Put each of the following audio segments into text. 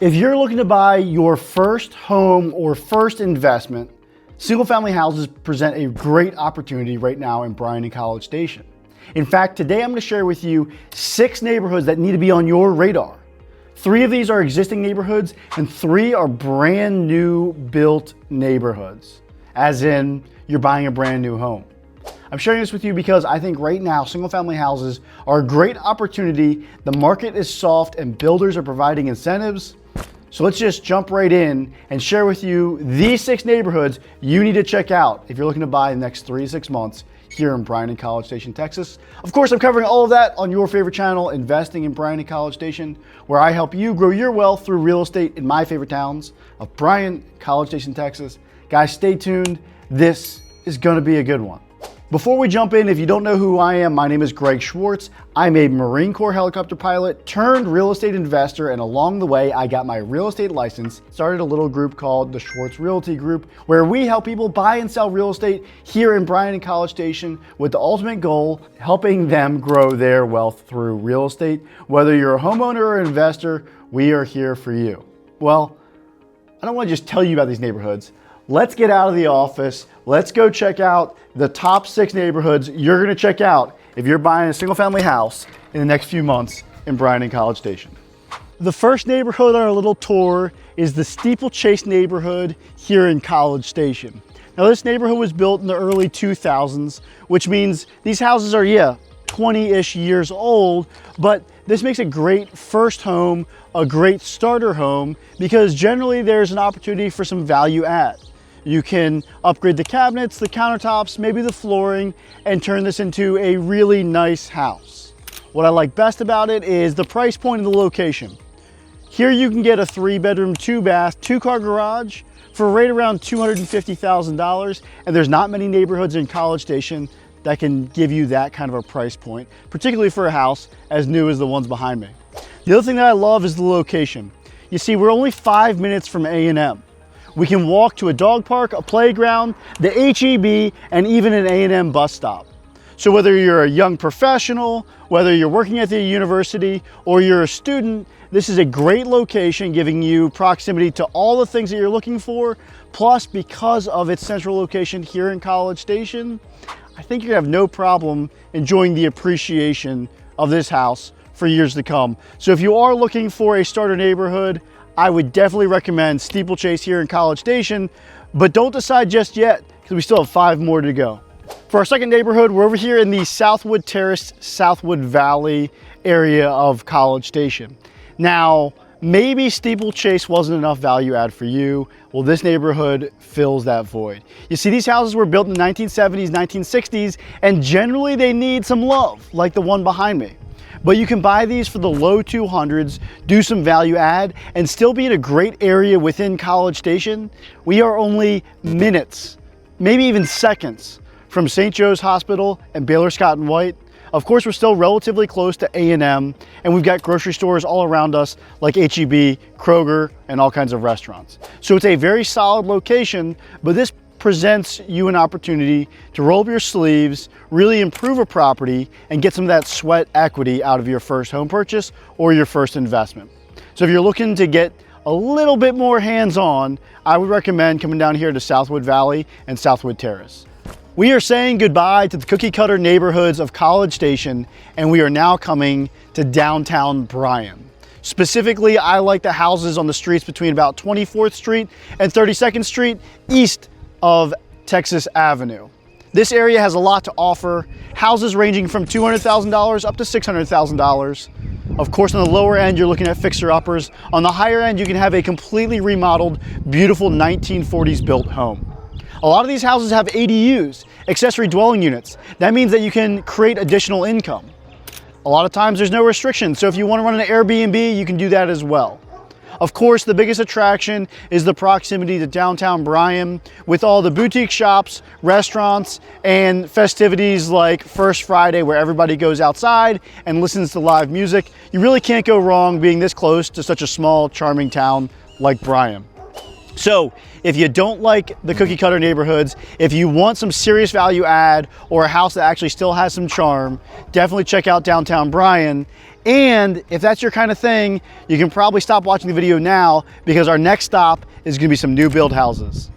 If you're looking to buy your first home or first investment, single-family houses present a great opportunity right now in Bryan and College Station. In fact, today I'm going to share with you 6 neighborhoods that need to be on your radar. 3 of these are existing neighborhoods and 3 are brand new built neighborhoods, as in you're buying a brand new home. I'm sharing this with you because I think right now single-family houses are a great opportunity. The market is soft and builders are providing incentives. So let's just jump right in and share with you these 6 neighborhoods you need to check out if you're looking to buy in the next 3 to 6 months here in Bryan and College Station, Texas. Of course, I'm covering all of that on your favorite channel, Investing in Bryan and College Station, where I help you grow your wealth through real estate in my favorite towns of Bryan, College Station, Texas. Guys, stay tuned. This is going to be a good one. Before we jump in, if you don't know who I am, my name is Greg Schwartz. I'm a Marine Corps helicopter pilot turned real estate investor, and along the way, I got my real estate license, started a little group called the Schwartz Realty Group, where we help people buy and sell real estate here in Bryan and College Station with the ultimate goal, helping them grow their wealth through real estate. Whether you're a homeowner or investor, we are here for you. Well, I don't want to just tell you about these neighborhoods. Let's get out of the office. Let's go check out the top 6 neighborhoods you're going to check out if you're buying a single family house in the next few months in Bryan and College Station. The first neighborhood on our little tour is the Steeplechase neighborhood here in College Station. Now this neighborhood was built in the early 2000s, which means these houses are, 20-ish years old, but this makes a great first home, a great starter home, because generally there's an opportunity for some value add. You can upgrade the cabinets, the countertops, maybe the flooring, and turn this into a really nice house. What I like best about it is the price point and the location. Here you can get a 3-bedroom, 2-bath, 2-car garage for right around $250,000, and there's not many neighborhoods in College Station that can give you that kind of a price point, particularly for a house as new as the ones behind me. The other thing that I love is the location. You see, we're only 5 minutes from A&M. We can walk to a dog park, a playground, the HEB, and even an A&M bus stop. So whether you're a young professional, whether you're working at the university, or you're a student, this is a great location giving you proximity to all the things that you're looking for. Plus, because of its central location here in College Station, I think you're gonna have no problem enjoying the appreciation of this house for years to come. So if you are looking for a starter neighborhood, I would definitely recommend Steeplechase here in College Station, but don't decide just yet because we still have 5 more to go. For our second neighborhood, we're over here in the Southwood Terrace Southwood Valley area of College Station. Now, maybe Steeplechase wasn't enough value add for you. Well, this neighborhood fills that void. You see, these houses were built in the 1970s, 1960s, and generally they need some love, like the one behind me. But you can buy these for the low 200s, do some value add, and still be in a great area within College Station. We are only minutes, maybe even seconds, from St. Joe's Hospital and Baylor Scott & White. Of course, we're still relatively close to A&M, and we've got grocery stores all around us like HEB, Kroger, and all kinds of restaurants. So it's a very solid location, but this presents you an opportunity to roll up your sleeves, really improve a property, and get some of that sweat equity out of your first home purchase or your first investment. So if you're looking to get a little bit more hands-on, I would recommend coming down here to Southwood Valley and Southwood Terrace. We are saying goodbye to the cookie cutter neighborhoods of College Station, and we are now coming to downtown Bryan. Specifically, I like the houses on the streets between about 24th Street and 32nd Street east of Texas Avenue. This area has a lot to offer. Houses ranging from $200,000 up to $600,000. Of course, on the lower end, you're looking at fixer-uppers. On the higher end, you can have a completely remodeled, beautiful 1940s built home. A lot of these houses have ADUs, accessory dwelling units. That means that you can create additional income. A lot of times there's no restrictions, so if you want to run an Airbnb, you can do that as well. Of course, the biggest attraction is the proximity to downtown Bryan with all the boutique shops, restaurants, and festivities like First Friday where everybody goes outside and listens to live music. You really can't go wrong being this close to such a small, charming town like Bryan. So if you don't like the cookie cutter neighborhoods, if you want some serious value add or a house that actually still has some charm, definitely check out downtown Bryan. And if that's your kind of thing, you can probably stop watching the video now because our next stop is gonna be some new build houses.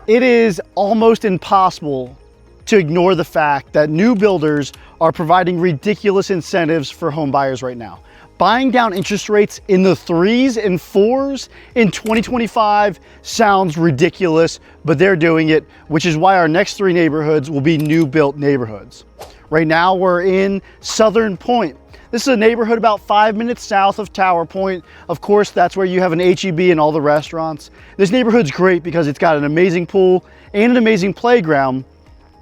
It is almost impossible to ignore the fact that new builders are providing ridiculous incentives for home buyers right now. Buying down interest rates in the 3s and 4s in 2025 sounds ridiculous, but they're doing it, which is why our next 3 neighborhoods will be new built neighborhoods. Right now we're in Southern Pointe. This is a neighborhood about 5 minutes south of Tower Point. Of course, that's where you have an H-E-B and all the restaurants. This neighborhood's great because it's got an amazing pool and an amazing playground.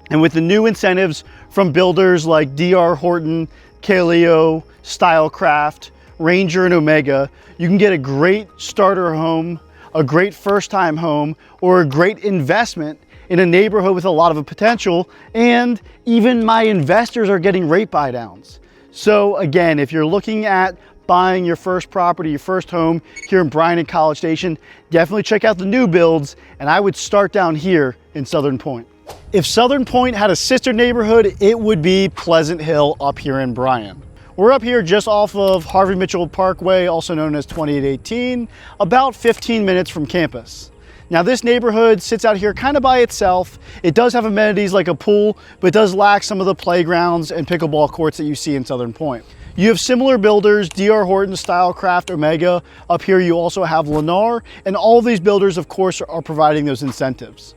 And with the new incentives from builders like DR Horton, Kaleo, Stylecraft, Ranger, and Omega, you can get a great starter home, a great first-time home, or a great investment in a neighborhood with a lot of potential. And even my investors are getting rate buy downs. So again, if you're looking at buying your first property, your first home here in Bryan and College Station, definitely check out the new builds, and I would start down here in Southern Pointe. If Southern Pointe had a sister neighborhood, it would be Pleasant Hill up here in Bryan. We're up here just off of Harvey Mitchell Parkway, also known as 2818, about 15 minutes from campus. Now this neighborhood sits out here kind of by itself. It does have amenities like a pool, but it does lack some of the playgrounds and pickleball courts that you see in Southern Pointe. You have similar builders, DR Horton, Stylecraft, Omega. Up here you also have Lennar, and all of these builders of course are providing those incentives.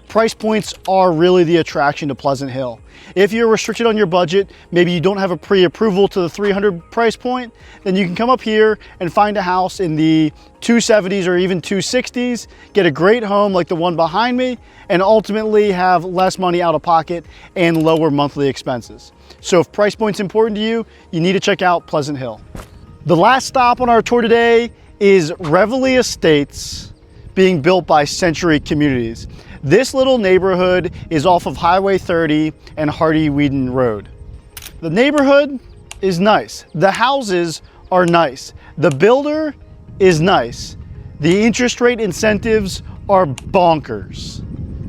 Price points are really the attraction to Pleasant Hill. If you're restricted on your budget, maybe you don't have a pre-approval to the 300 price point, then you can come up here and find a house in the 270s or even 260s, get a great home like the one behind me, and ultimately have less money out of pocket and lower monthly expenses. So if price point's important to you, you need to check out Pleasant Hill. The last stop on our tour today is Reveille Estates, being built by Century Communities. This little neighborhood is off of Highway 30 and Hardy-Whedon Road. The neighborhood is nice. The houses are nice. The builder is nice. The interest rate incentives are bonkers.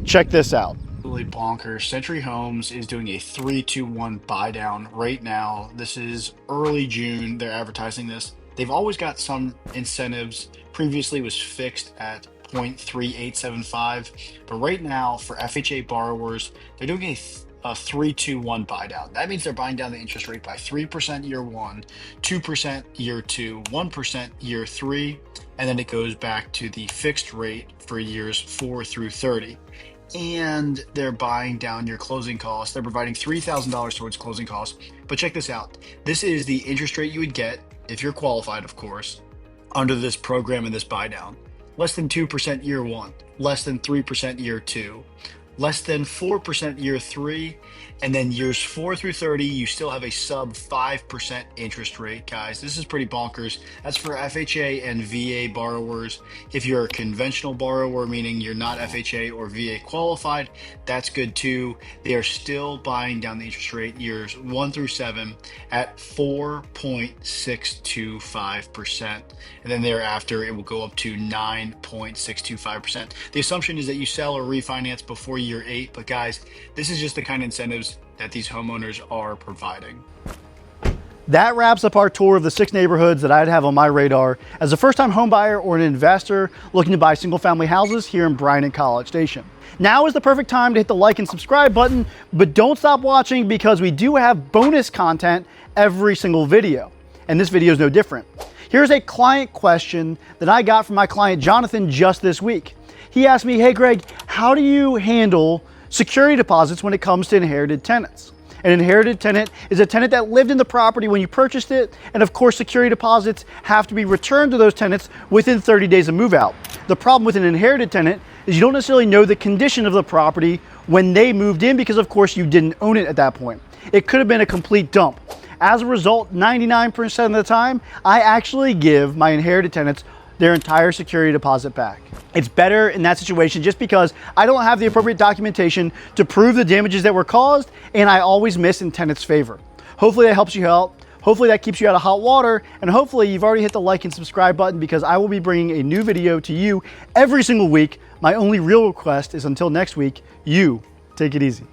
Check this out. Really bonkers. Century Homes is doing a 3-2-1 buy down right now. This is early June. They're advertising this. They've always got some incentives. Previously was fixed at 0.3875, but right now for FHA borrowers, they're doing a 3-2-1 buy down. That means they're buying down the interest rate by 3% year 1, 2% year 2, 1% year 3, and then it goes back to the fixed rate for years 4 through 30. And they're buying down your closing costs. They're providing $3,000 towards closing costs. But check this out. This is the interest rate you would get if you're qualified, of course, under this program and this buy down. Less than 2% year 1, less than 3% year 2, less than 4% year 3, and then years 4 through 30, you still have a sub 5% interest rate, guys. This is pretty bonkers. That's for FHA and VA borrowers. If you're a conventional borrower, meaning you're not FHA or VA qualified, that's good too. They are still buying down the interest rate years 1 through 7 at 4.625%. And then thereafter, it will go up to 9.625%. The assumption is that you sell or refinance before year 8, but guys, this is just the kind of incentives that these homeowners are providing. That wraps up our tour of the 6 neighborhoods that I'd have on my radar as a first-time home buyer or an investor looking to buy single-family houses here in Bryan and College Station. Now is the perfect time to hit the like and subscribe button, but don't stop watching because we do have bonus content every single video, and this video is no different. Here's a client question that I got from my client Jonathan just this week. He asked me, hey Greg, how do you handle security deposits when it comes to inherited tenants? An inherited tenant is a tenant that lived in the property when you purchased it, and of course security deposits have to be returned to those tenants within 30 days of move out. The problem with an inherited tenant is you don't necessarily know the condition of the property when they moved in because of course you didn't own it at that point. It could have been a complete dump. As a result, 99% of the time, I actually give my inherited tenants their entire security deposit back. It's better in that situation just because I don't have the appropriate documentation to prove the damages that were caused, and I always miss in tenants' favor. Hopefully that helps you out. Hopefully that keeps you out of hot water, and hopefully you've already hit the like and subscribe button because I will be bringing a new video to you every single week. My only real request is until next week, you take it easy.